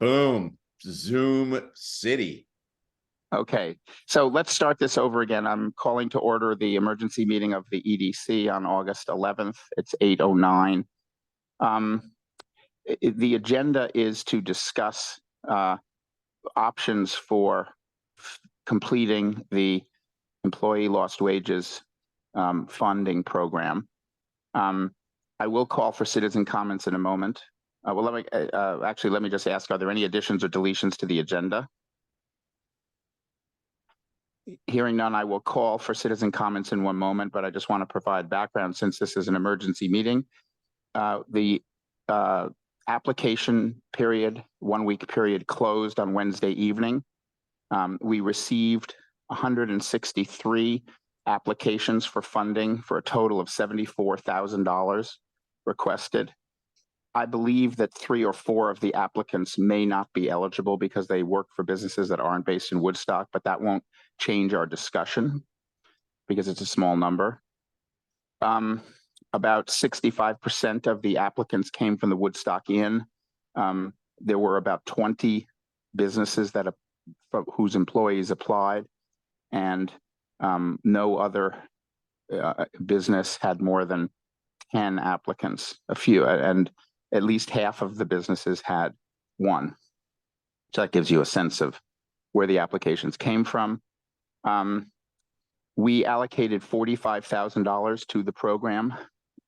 Boom. Zoom City. Okay, so let's start this over again. I'm calling to order the emergency meeting of the EDC on August 11th. It's 8:09. The agenda is to discuss options for completing the employee lost wages funding program. I will call for citizen comments in a moment. Well, let me just ask, are there any additions or deletions to the agenda? Hearing none, I will call for citizen comments in one moment, but I just want to provide background since this is an emergency meeting. The application period, 1 week period, closed on Wednesday evening. We received 163 applications for funding for a total of $74,000 requested. I believe that 3 or 4 of the applicants may not be eligible because they work for businesses that aren't based in Woodstock, but that won't change our discussion because it's a small number. About 65% of the applicants came from the Woodstock Inn. There were about 20 businesses that whose employees applied, and no other business had more than 10 applicants, and at least half of the businesses had 1. So that gives you a sense of where the applications came from. We allocated $45,000 to the program.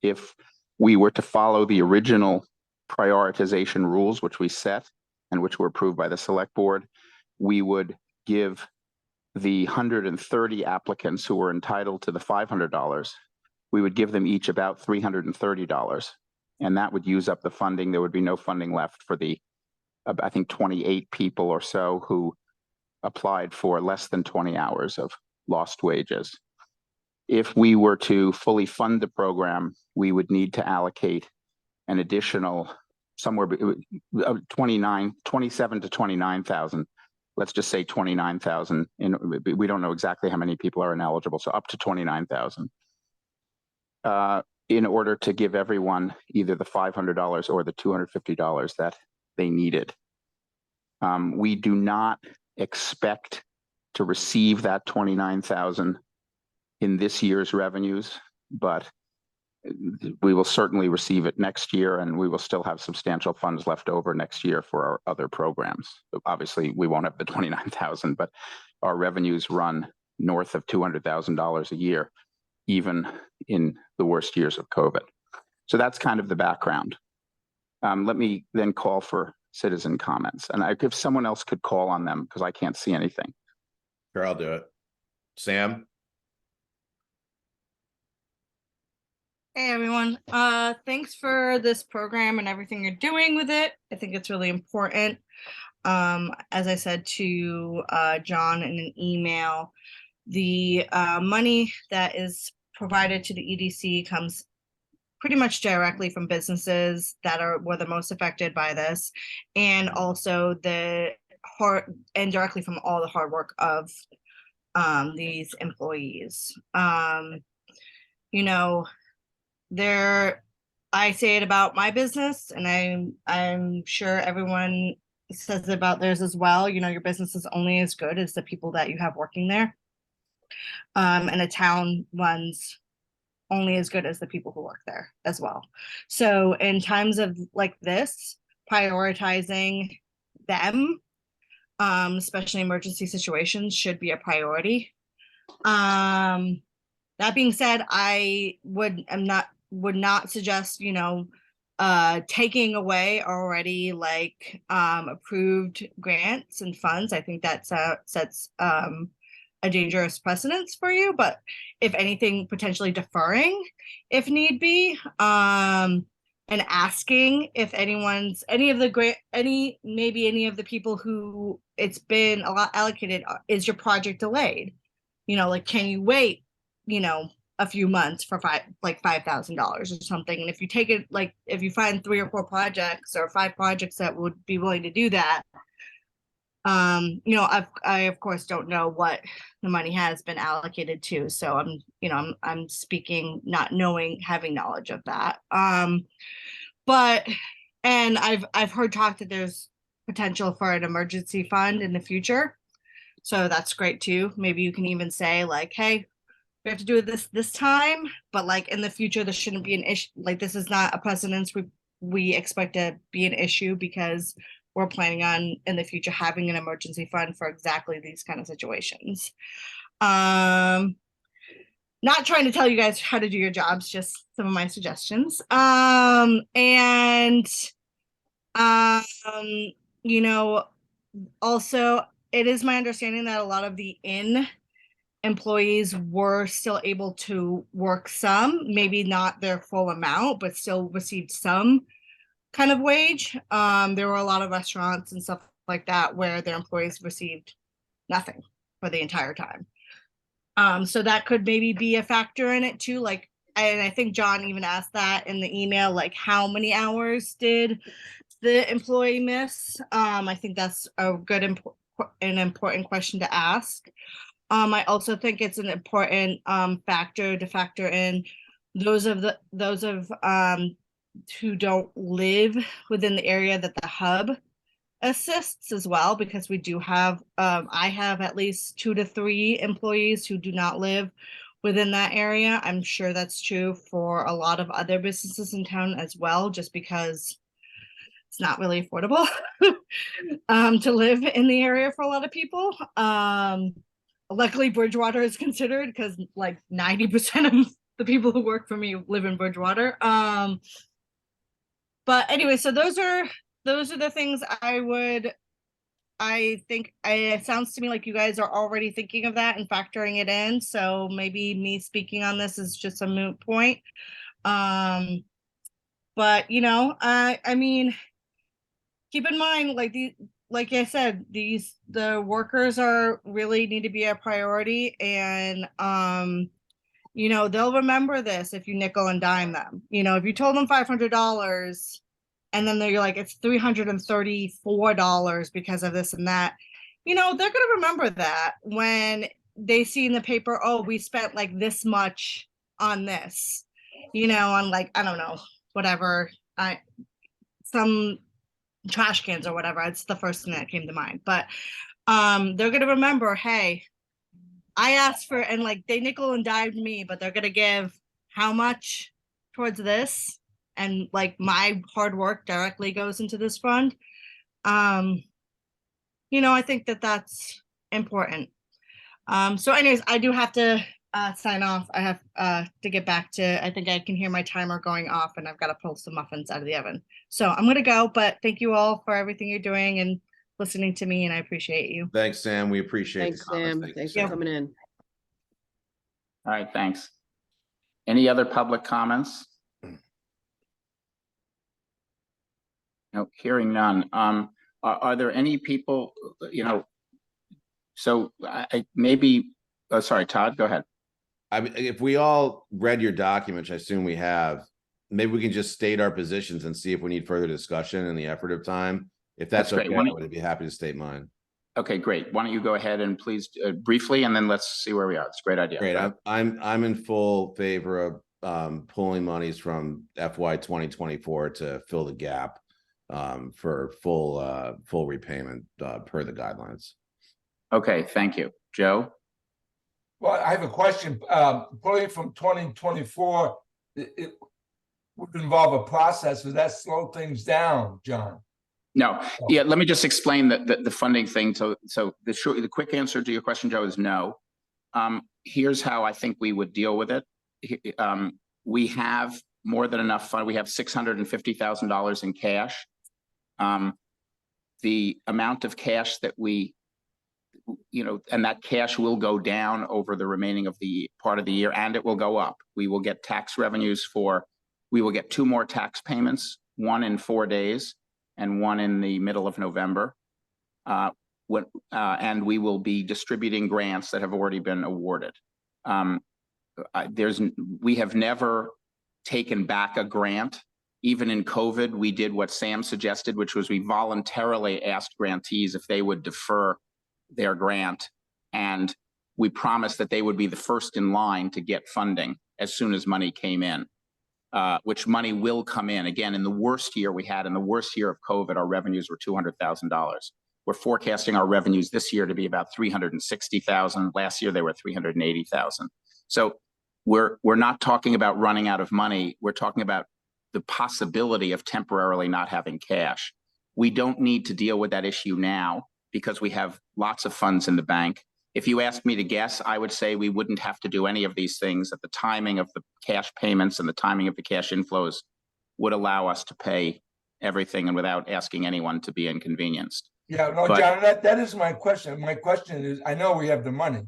If we were to follow the original prioritization rules, which we set and which were approved by the select board, we would give the 130 applicants who were entitled to the $500, we would give them each about $330. And that would use up the funding. There would be no funding left for the, I think, 28 people or so who applied for less than 20 hours of lost wages. If we were to fully fund the program, we would need to allocate an additional somewhere 27 to 29,000. Let's just say 29,000. We don't know exactly how many people are ineligible, so up to 29,000. In order to give everyone either the $500 or the $250 that they needed. We do not expect to receive that 29,000 in this year's revenues, but we will certainly receive it next year, and we will still have substantial funds left over next year for our other programs. Obviously, we won't have the 29,000, but our revenues run north of $200,000 a year, even in the worst years of COVID. So that's kind of the background. Let me then call for citizen comments, and if someone else could call on them because I can't see anything. Sure, I'll do it. Sam? Hey everyone, thanks for this program and everything you're doing with it. I think it's really important. As I said to John in an email, the money that is provided to the EDC comes pretty much directly from businesses that were the most affected by this, and also directly from all the hard work of these employees. You know, I say it about my business, and I'm sure everyone says it about theirs as well. You know, your business is only as good as the people that you have working there. And a town runs only as good as the people who work there as well. So in times of like this, prioritizing them, especially emergency situations, should be a priority. That being said, I would not suggest, you know, taking away already like approved grants and funds. I think that sets a dangerous precedence for you, but if anything, potentially deferring if need be, and asking if any of the people who it's been a lot allocated, is your project delayed? You know, like, can you wait, you know, a few months for $5,000 or something? And if you take it, like, if you find 3 or 4 projects or 5 projects that would be willing to do that, you know, I of course don't know what the money has been allocated to, so I'm speaking not knowing, having knowledge of that. But I've heard talk that there's potential for an emergency fund in the future. So that's great too. Maybe you can even say like, hey, we have to do this time, but like in the future, this shouldn't be an issue. Like this is not a precedence we expect to be an issue because we're planning on in the future having an emergency fund for exactly these kind of situations. Not trying to tell you guys how to do your jobs, just some of my suggestions. And you know, also it is my understanding that a lot of the employees were still able to work some, maybe not their full amount, but still received some kind of wage. There were a lot of restaurants and stuff like that where their employees received nothing for the entire time. So that could maybe be a factor in it too. Like, and I think John even asked that in the email, like how many hours did the employee miss? I think that's a good, an important question to ask. I also think it's an important factor to factor in those who don't live within the area that the hub assists as well, because we do have I have at least 2 to 3 employees who do not live within that area. I'm sure that's true for a lot of other businesses in town as well, just because it's not really affordable to live in the area for a lot of people. Luckily Bridgewater is considered because like 90% of the people who work for me live in Bridgewater. But anyway, so those are the things I think it sounds to me like you guys are already thinking of that and factoring it in. So maybe me speaking on this is just a moot point. But you know, I mean, keep in mind, like I said, the workers are really need to be a priority, and you know, they'll remember this if you nickel and dime them. You know, if you told them $500 and then you're like, it's $334 because of this and that, you know, they're going to remember that when they see in the paper, oh, we spent like this much on this, you know, on like, I don't know, whatever, some trash cans or whatever. It's the first thing that came to mind. But they're going to remember, hey, I asked for, and like they nickel and dimed me, but they're gonna give how much towards this, and like my hard work directly goes into this fund. You know, I think that that's important. So anyways, I do have to sign off. I have to get back to, I think I can hear my timer going off and I've got to pull some muffins out of the oven. So I'm gonna go, but thank you all for everything you're doing and listening to me, and I appreciate you. Thanks, Sam. We appreciate Thanks, the comments. Sam. Thank you, Thanks Sam. for coming in. All right, thanks. Any other public comments? No, hearing none. Are there any people, you know, so I maybe, oh, sorry, Todd, go ahead. I mean, if we all read your document, which I assume we have, maybe we can just state our positions and see if we need further discussion in the effort of time. If that's That's okay, great. I would be happy to state mine. Okay, great. Why don't you go ahead and please briefly, and then let's see where we are. It's a great idea. Great. I'm in full favor of pulling monies from FY 2024 to fill the gap for full repayment per the guidelines. Okay, thank you. Joe? Well, I have a question. Pulling from 2024, it would involve a process. Does that slow things down, John? No, yeah, let me just explain the funding thing. So the quick answer to your question, Joe, is no. Here's how I think we would deal with it. We have more than enough fund. We have $650,000 in cash. The amount of cash that we, you know, and that cash will go down over the remaining of the part of the year, and it will go up. We will get tax revenues we will get 2 more tax payments, one in 4 days and one in the middle of November. And we will be distributing grants that have already been awarded. We have never taken back a grant. Even in COVID, we did what Sam suggested, which was we voluntarily asked grantees if they would defer their grant, and we promised that they would be the first in line to get funding as soon as money came in. which money will come in. Again, in the worst year we had, in the worst year of COVID, our revenues were $200,000. We're forecasting our revenues this year to be about 360,000. Last year they were 380,000. So we're not talking about running out of money. We're talking about the possibility of temporarily not having cash. We don't need to deal with that issue now because we have lots of funds in the bank. If you ask me to guess, I would say we wouldn't have to do any of these things, that the timing of the cash payments and the timing of the cash inflows would allow us to pay everything and without asking anyone to be inconvenienced. Yeah, no, But- John, that is my question. My question is, I know we have the money.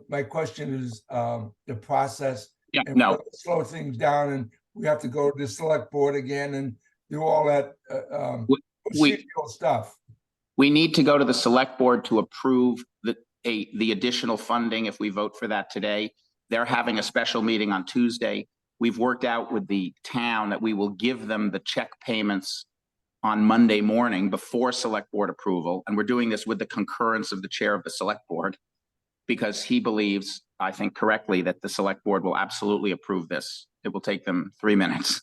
My question is the process. Yeah, and no. we'll slow things down, and we have to go to the select board again and do all that procedural stuff. We need to go to the select board to approve the additional funding if we vote for that today. They're having a special meeting on Tuesday. We've worked out with the town that we will give them the check payments on Monday morning before select board approval. And we're doing this with the concurrence of the chair of the select board because he believes, I think correctly, that the select board will absolutely approve this. It will take them 3 minutes.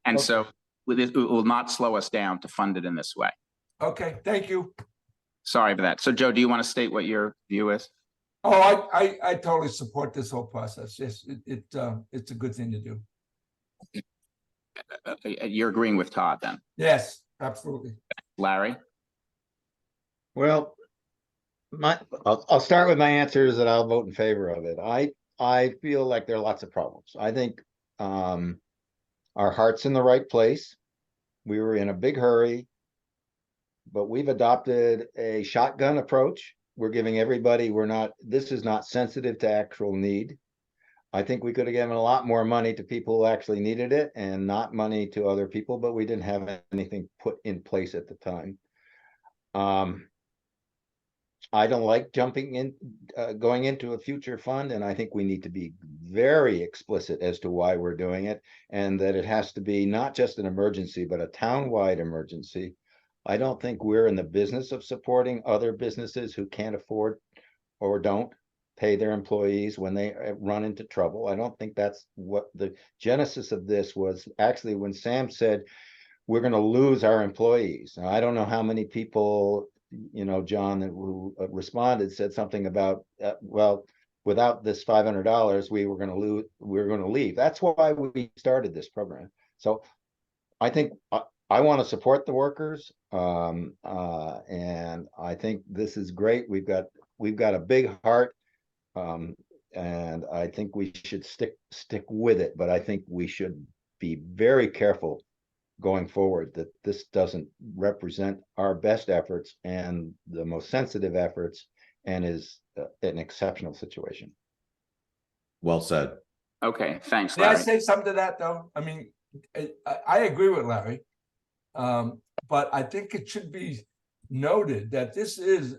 And Okay. so it will not slow us down to fund it in this way. Okay, thank you. Sorry for that. So Joe, do you want to state what your view is? Oh, I totally support this whole process. Yes, it's a good thing to do. You're agreeing with Todd then? Yes, absolutely. Larry? Well, I'll start with my answers that I'll vote in favor of it. I feel like there are lots of problems. I think our heart's in the right place. We were in a big hurry, but we've adopted a shotgun approach. We're giving everybody, this is not sensitive to actual need. I think we could have given a lot more money to people who actually needed it and not money to other people, but we didn't have anything put in place at the time. I don't like going into a future fund, and I think we need to be very explicit as to why we're doing it, and that it has to be not just an emergency, but a town-wide emergency. I don't think we're in the business of supporting other businesses who can't afford or don't pay their employees when they run into trouble. I don't think that's what the genesis of this was. Actually, when Sam said, we're going to lose our employees. Now, I don't know how many people, John, who responded said something about, well, without this $500, we're going to leave. That's why we started this program. So I think I want to support the workers, and I think this is great. We've got a big heart, and I think we should stick with it. But I think we should be very careful going forward that this doesn't represent our best efforts and the most sensitive efforts, and is an exceptional situation. Well said. Okay, thanks, May I Larry. say something to that, though? I mean, I agree with Larry. But I think it should be noted that this is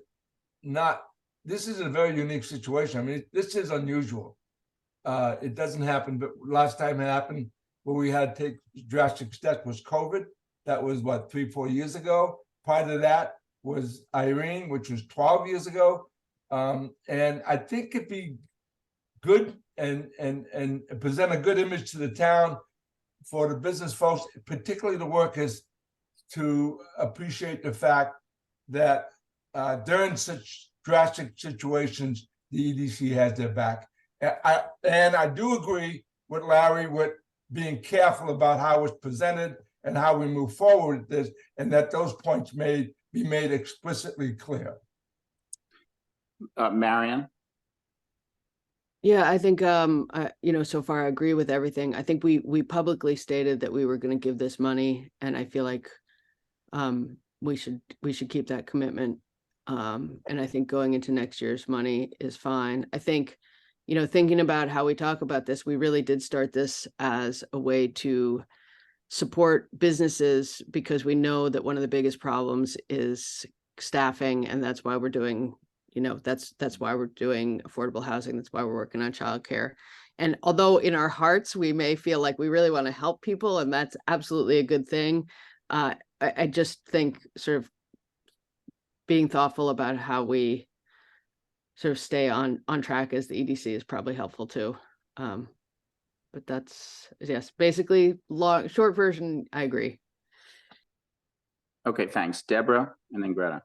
a very unique situation. I mean, this is unusual. It doesn't happen, but last time it happened where we had to take drastic steps was COVID. That was what, 3-4 years ago. Prior to that was Irene, which was 12 years ago. And I think it'd be good and present a good image to the town for the business folks, particularly the workers, to appreciate the fact that during such drastic situations, the EDC has their back. And I do agree with Larry with being careful about how it's presented and how we move forward with this, and that those points may be made explicitly clear. Marion? Yeah, I think so far I agree with everything. I think we publicly stated that we were going to give this money, and I feel like we should keep that commitment. And I think going into next year's money is fine. I think, thinking about how we talk about this, we really did start this as a way to support businesses because we know that one of the biggest problems is staffing, and that's why we're doing that's why we're doing affordable housing. That's why we're working on childcare. And although in our hearts, we may feel like we really want to help people, and that's absolutely a good thing. I just think sort of being thoughtful about how we sort of stay on track as the EDC is probably helpful too. But But that's, yes, basically short version, I agree. Okay, thanks. Deborah and then Greta.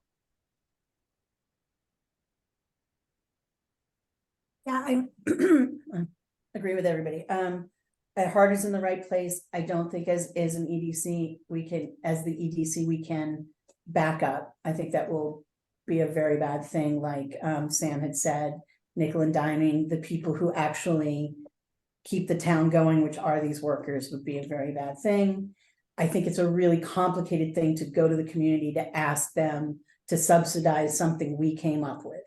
Yeah, I agree with everybody. Heart is in the right place. I don't think as an EDC, as the EDC, we can back up. I think that will be a very bad thing. Like Sam had said, nickel and diming the people who actually keep the town going, which are these workers, would be a very bad thing. I think it's a really complicated thing to go to the community to ask them to subsidize something we came up with.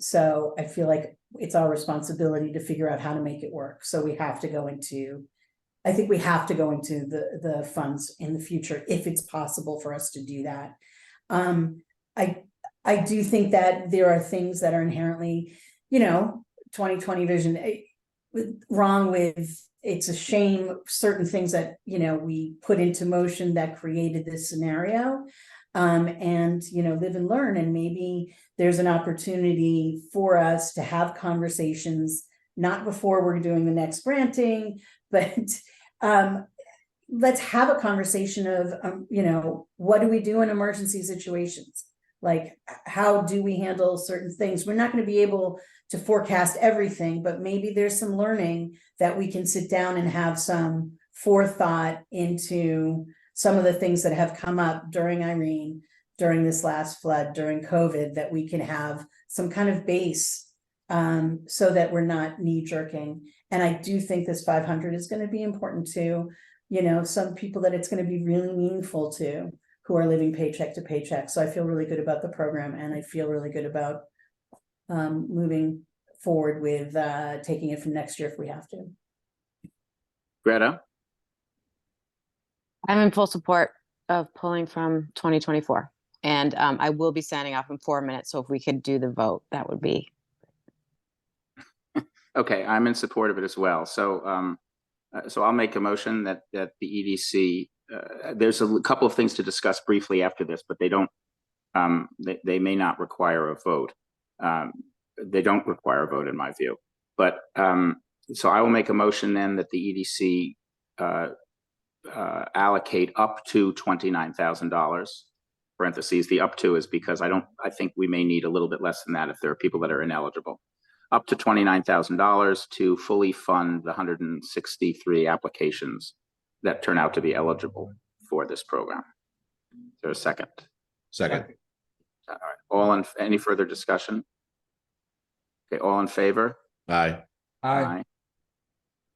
So I feel like it's our responsibility to figure out how to make it work. So we have to go into, I think we have to go into the funds in the future if it's possible for us to do that. I do think that there are things that are inherently, 2020 vision wrong with. It's a shame certain things that we put into motion that created this scenario. And live and learn, and maybe there's an opportunity for us to have conversations, not before we're doing the next granting, but let's have a conversation of what do we do in emergency situations? Like, how do we handle certain things? We're not going to be able to forecast everything, but maybe there's some learning that we can sit down and have some forethought into some of the things that have come up during Irene, during this last flood, during COVID, that we can have some kind of base so that we're not knee jerking. And I do think this 500 is going to be important to, some people that it's going to be really meaningful to, who are living paycheck to paycheck. So I feel really good about the program, and I feel really good about moving forward with taking it from next year if we have to. Greta? I'm in full support of pulling from 2024. And I will be signing off in 4 minutes. So if we could do the vote, that would be. Okay, I'm in support of it as well. So so I'll make a motion that the EDC, there's a couple of things to discuss briefly after this, but they don't, they may not require a vote. They don't require a vote in my view. But so I will make a motion then that the EDC allocate up to $29,000. Parentheses, the up to is because I think we may need a little bit less than that if there are people that are ineligible. Up to $29,000 to fully fund the 163 applications that turn out to be eligible for this program. Is there a second? Second. All right. Any further discussion? Okay, all in favor? Aye. Aye.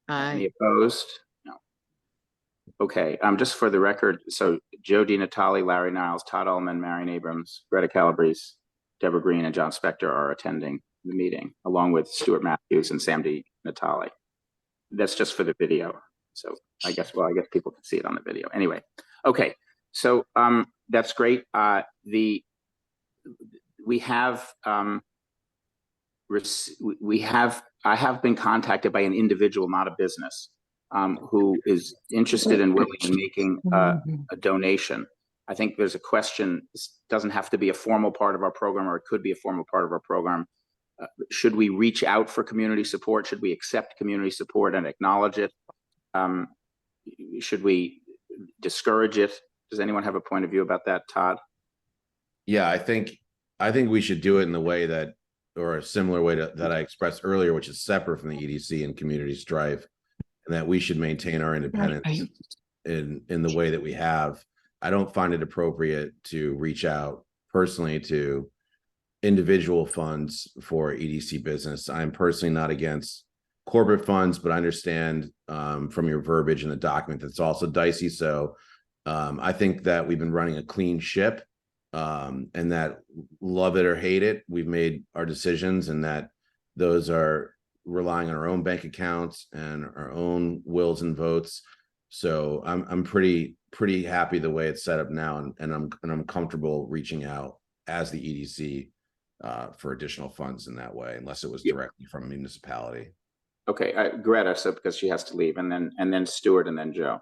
Any opposed? No. Okay, just for the record, so Joe DiNatale, Larry Niles, Todd Ullman, Marion Abrams, Greta Calabrese, Deborah Green, and John Spector are attending the meeting, along with Stuart Matthews and Sam DiNatale. That's just for the video. So I guess people can see it on the video. Anyway, okay, so that's great. I have been contacted by an individual, not a business, who is interested and willing in making a donation. I think there's a question. This doesn't have to be a formal part of our program, or it could be a formal part of our program. Should we reach out for community support? Should we accept community support and acknowledge it? Should we discourage it? Does anyone have a point of view about that, Todd? Yeah, I think we should do it in the way that, or a similar way that I expressed earlier, which is separate from the EDC and community strife, and that we should maintain our independence in the way that we have. I don't find it appropriate to reach out personally to individual funds for EDC business. I'm personally not against corporate funds, but I understand from your verbiage in the document that's also dicey. So I think that we've been running a clean ship, and that, love it or hate it, we've made our decisions, and that those are relying on our own bank accounts and our own wills and votes. So I'm pretty happy the way it's set up now, and I'm comfortable reaching out as the EDC for additional funds in that way, unless it was directly from a municipality. Okay, Greta, so because she has to leave, and then Stuart, and then Joe.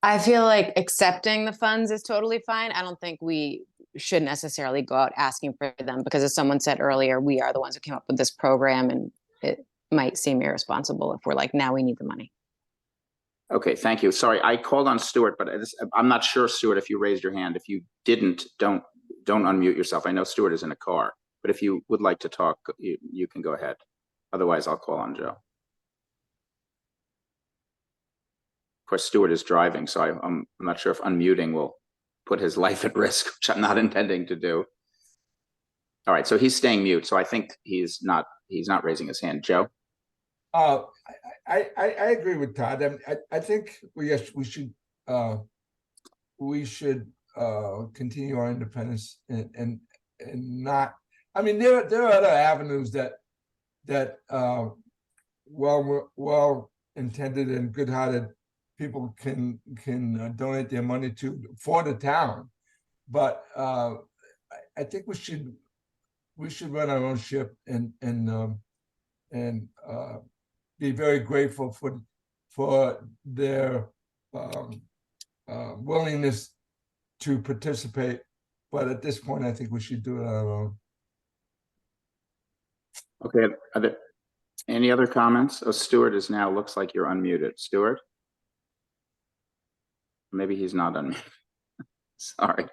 I feel like accepting the funds is totally fine. I don't think we should necessarily go out asking for them, because as someone said earlier, we are the ones who came up with this program, and might seem irresponsible if we're like, now we need the money. Okay, thank you. Sorry, I called on Stuart, but I'm not sure, Stuart, if you raised your hand. If you didn't, don't unmute yourself. I know Stuart is in a car, but if you would like to talk, you can go ahead. Otherwise, I'll call on Joe. Of course, Stuart is driving, so I'm not sure if unmuting will put his life at risk, which I'm not intending to do. All right, so he's staying mute, so I think he's not raising his hand. Joe? I agree with Todd. I think we should continue our independence and not. I mean, there are other avenues that well intended and good hearted people can donate their money to for the town, but I think we should run our own ship and be very grateful for their willingness to participate. But at this point, I think we should do it on our own. Okay, are there any other comments? Oh, Stuart is now, looks like you're unmuted. Stuart? Maybe he's not unmuted. Sorry.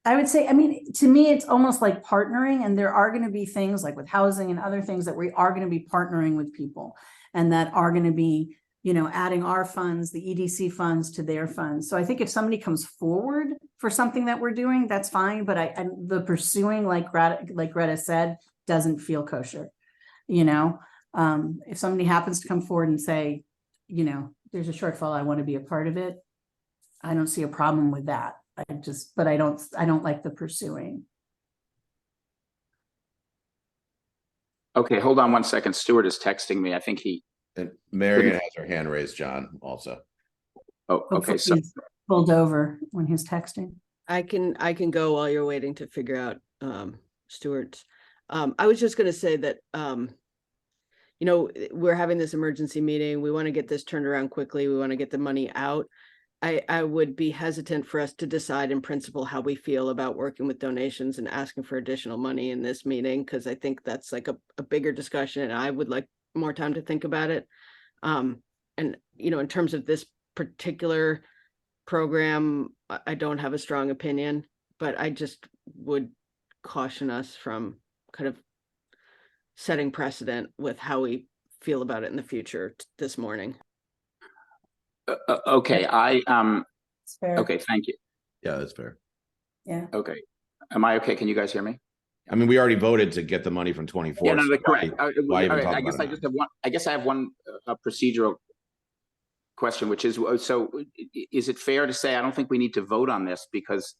I would say, I mean, to me, it's almost like partnering, and there are going to be things like with housing and other things that we are going to be partnering with people, and that are going to be, you know, adding our funds, the EDC funds to their funds. So I think if somebody comes forward for something that we're doing, that's fine. But the pursuing, like Greta said, doesn't feel kosher. You know, if somebody happens to come forward and say, you know, there's a shortfall, I want to be a part of it, I don't see a problem with that. But I don't like the pursuing. Okay, hold on one second. Stuart is texting me. I think he. And Marion has her hand raised, John, also. Oh, okay. So He's pulled over when he's texting. I can go while you're waiting to figure out Stuart's. I was just going to say that, you know, we're having this emergency meeting. We want to get this turned around quickly. We want to get the money out. I would be hesitant for us to decide in principle how we feel about working with donations and asking for additional money in this meeting, because I think that's like a bigger discussion, and I would like more time to think about it. And, you know, in terms of this particular program, I don't have a strong opinion, but I just would caution us from kind of setting precedent with how we feel about it in the future this morning. okay, It's fair. okay, thank you. Yeah, that's fair. Yeah. Okay, am I okay? Can you guys hear me? I mean, we already voted to get the money from 24. Yeah, no, so correct. why even All right, talk I guess about I it just now? have one. I guess I have one procedural question, which is, so is it fair to say, I don't think we need to vote on this because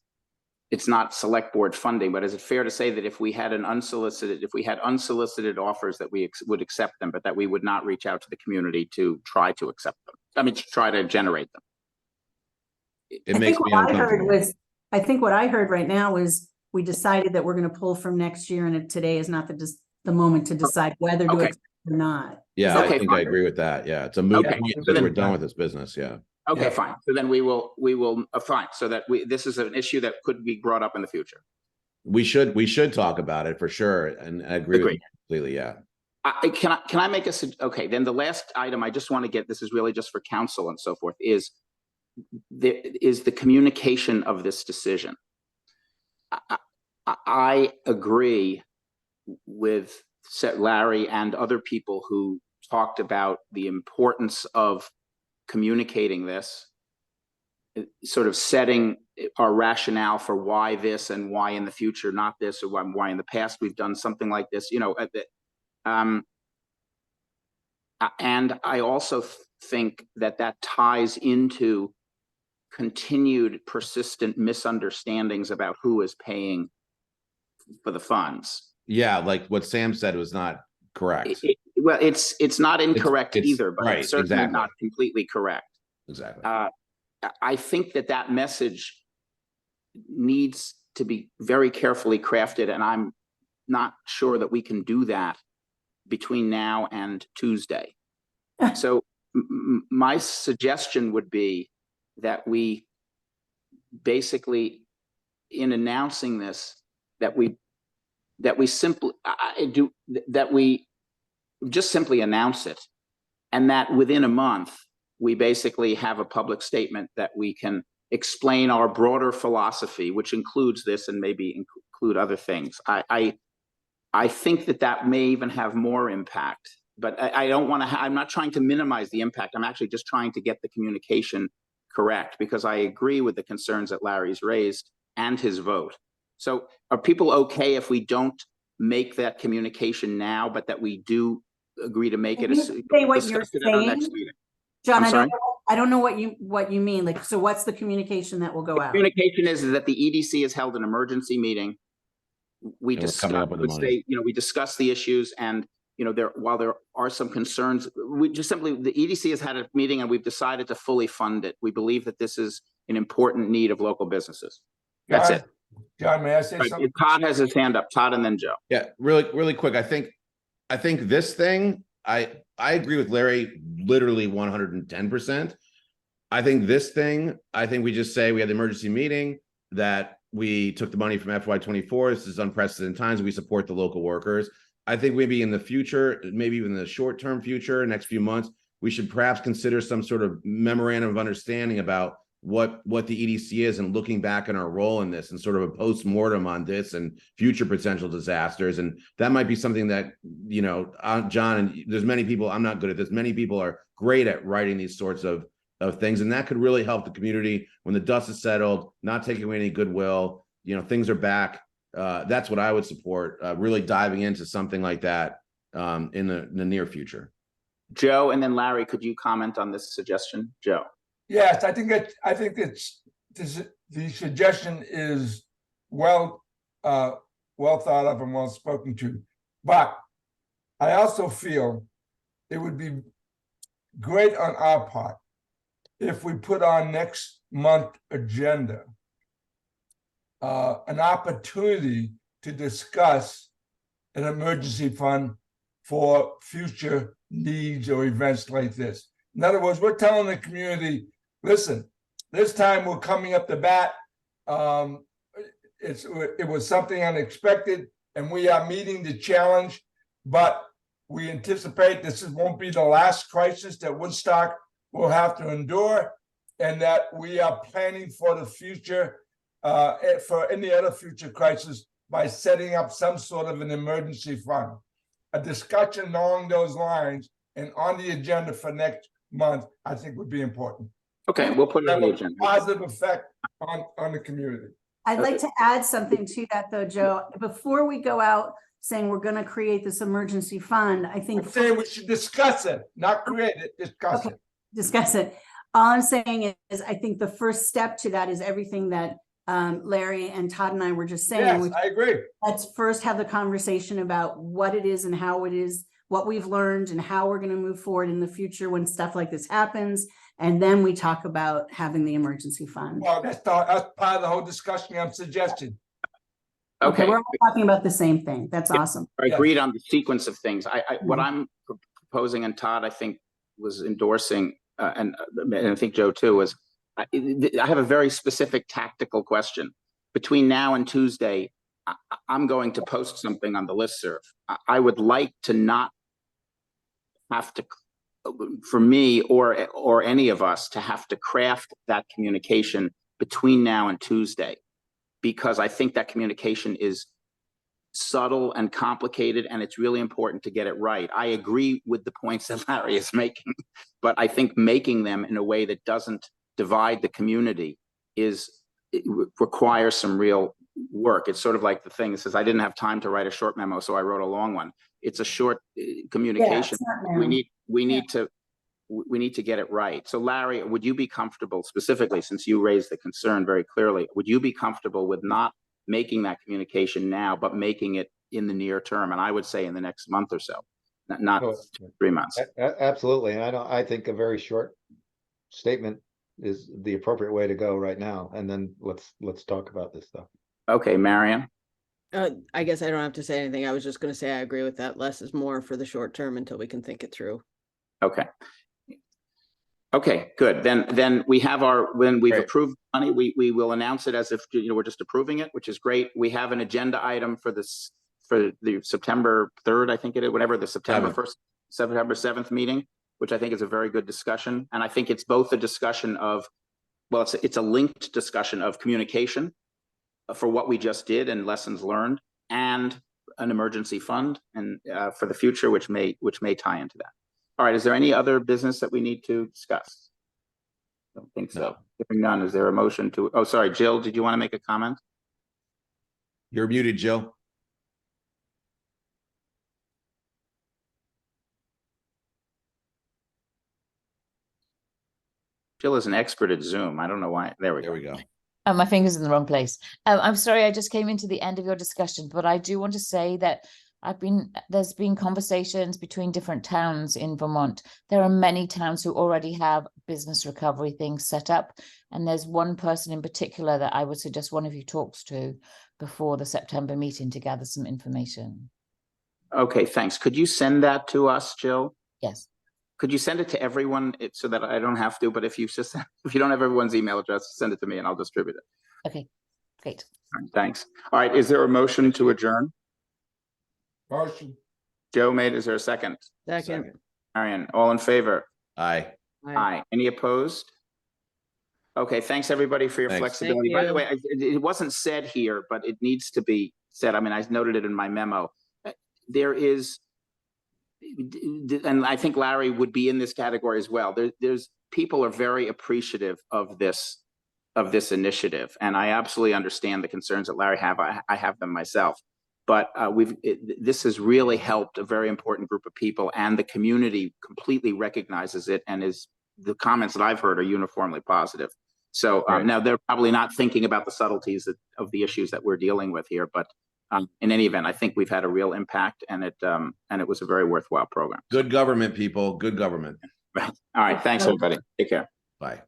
it's not select board funding, but is it fair to say that if we had unsolicited offers, that we would accept them, but that we would not reach out to the community to try to accept them? I mean, to try to generate them. It makes me uncomfortable. I think what I heard right now is we decided that we're going to pull from next year, and today is not the moment to decide whether to Okay. accept or not. Yeah, Okay, I think fine. I agree with that. Yeah, it's a moot Okay. point So because then- we're done with this business. Yeah. Okay, Yeah. fine. So then we will fine. So that this is an issue that could be brought up in the future. We should talk about it for sure. And I agree with Agreed. you completely. Yeah. Can I make okay, then the last item I just want to get, this is really just for council and so forth, is the communication of this decision. I agree with Larry and other people who talked about the importance of communicating this, sort of setting our rationale for why this and why in the future not this, or why in the past we've done something like this, you know. And I also think that ties into continued persistent misunderstandings about who is paying for the funds. Yeah, like what Sam said was not correct. Well, it's not incorrect it's either, but right, it's certainly exactly. not completely correct. Exactly. I think that message needs to be very carefully crafted, and I'm not sure that we can do that between now and Tuesday. So my suggestion would be that we basically, in announcing this, that we simply just simply announce it. And that within a month, we basically have a public statement that we can explain our broader philosophy, which includes this and maybe include other things. I think that may even have more impact, but I don't want to, I'm not trying to minimize the impact. I'm actually just trying to get the communication correct, because I agree with the concerns that Larry's raised and his vote. So are people okay if we don't make that communication now, but that we do agree to make Can it? you say what you're Discuss it at our next saying? meeting. John, I'm sorry? I don't know what you mean. Like, so what's the communication that will go out? Communication is that the EDC has held an emergency meeting. We And we're coming up with the money. we discuss the issues, and while there are some concerns, we just simply, the EDC has had a meeting and we've decided to fully fund it. We believe that this is an important need of local businesses. That's it. John, may I say something? Todd has his hand up. Todd and then Joe. Yeah, really quick. I think this thing, I agree with Larry literally 110%. I think this thing, I think we just say we had the emergency meeting, that we took the money from FY24. This is unprecedented times. We support the local workers. I think maybe in the future, maybe even in the short-term future, next few months, we should perhaps consider some sort of memorandum of understanding about what the EDC is, and looking back on our role in this, and sort of a post-mortem on this and future potential disasters. And that might be something that, John, and there's many people, I'm not good at this, many people are great at writing these sorts of things, and that could really help the community when the dust is settled, not taking away any goodwill, things are back. That's what I would support, really diving into something like that in the near future. Joe, and then Larry, could you comment on this suggestion? Joe. Yes, I think the suggestion is well thought of and well spoken to. But I also feel it would be great on our part if we put on next month agenda an opportunity to discuss an emergency fund for future needs or events like this. In other words, we're telling the community, listen, this time we're coming up the bat. It was something unexpected, and we are meeting the challenge, but we anticipate this won't be the last crisis that Woodstock will have to endure, and that we are planning for the future, for any other future crisis, by setting up some sort of an emergency fund. A discussion along those lines and on the agenda for next month, I think would be important. Okay, we'll put it on the agenda. Positive effect on the community. I'd like to add something to that though, Joe. Before we go out saying we're going to create this emergency fund, I think I'm saying we should discuss it, not create it, discuss it. Discuss it. All I'm saying is I think the first step to that is everything that Larry and Todd and I were just saying. Yes, I agree. Let's first have the conversation about what it is and how it is, what we've learned and how we're going to move forward in the future when stuff like this happens. And then we talk about having the emergency fund. Well, that's part of the whole discussion I'm suggesting. Okay. We're all talking about the same thing. That's awesome. I agreed on the sequence of things. What I'm proposing, and Todd, I think, was endorsing, and I think Joe too, was I have a very specific tactical question. Between now and Tuesday, I'm going to post something on the listserv. I would like to not have to, for me or any of us, to have to craft that communication between now and Tuesday, because I think that communication is subtle and complicated, and it's really important to get it right. I agree with the points that Larry is making, but I think making them in a way that doesn't divide the community requires some real work. It's sort of like the thing that says, I didn't have time to write a short memo, so I wrote a long one. It's a short communication. We need to get it right. So Larry, would you be comfortable, specifically since you raised the concern very clearly, would you be comfortable with not making that communication now, but making it in the near term? And I would say in the next month or so, not 3 months. Absolutely. And I think a very short statement is the appropriate way to go right now. And then let's talk about this stuff. Okay, Marianne. I guess I don't have to say anything. I was just going to say I agree with that. Less is more for the short term until we can think it through. Okay. Okay, good. Then we have when we've approved money, we will announce it as if we're just approving it, which is great. We have an agenda item for the September 3rd, I think it is, whatever the September 1st September 7th meeting, which I think is a very good discussion. And I think it's both a discussion of, well, it's a linked discussion of communication for what we just did and lessons learned, and an emergency fund and for the future, which may tie into that. All right, is there any other business that we need to discuss? Don't think so. No. Hearing none, is there a motion to, oh, sorry, Jill, did you want to make a comment? You're muted, Jill. Jill is an expert at Zoom. I don't know why. There we There go. we go. Oh, my finger's in the wrong place. I'm sorry, I just came into the end of your discussion, but I do want to say that there's been conversations between different towns in Vermont. There are many towns who already have business recovery things set up. And there's one person in particular that I would suggest one of you talks to before the September meeting to gather some information. Okay, thanks. Could you send that to us, Jill? Yes. Could you send it to everyone so that I don't have to, but if you don't have everyone's email address, send it to me and I'll distribute it. Okay, great. All right, thanks. All right, is there a motion to adjourn? Motion. Joe made, is there a second? Second. Marion, all in favor? Aye. Aye. Any opposed? Okay, thanks everybody for your Thanks. flexibility. Thank By the you. way, it wasn't said here, but it needs to be said. I mean, I noted it in my memo. There is, and I think Larry would be in this category as well. There's people are very appreciative of this initiative, and I absolutely understand the concerns that Larry have. I have them myself, but this has really helped a very important group of people, and the community completely recognizes it, and the comments that I've heard are uniformly positive. So Right. Now they're probably not thinking about the subtleties of the issues that we're dealing with here, but in any event, I think we've had a real impact, and it was a very worthwhile program. Good government, people. Good government. All right, thanks everybody. Take care. Bye.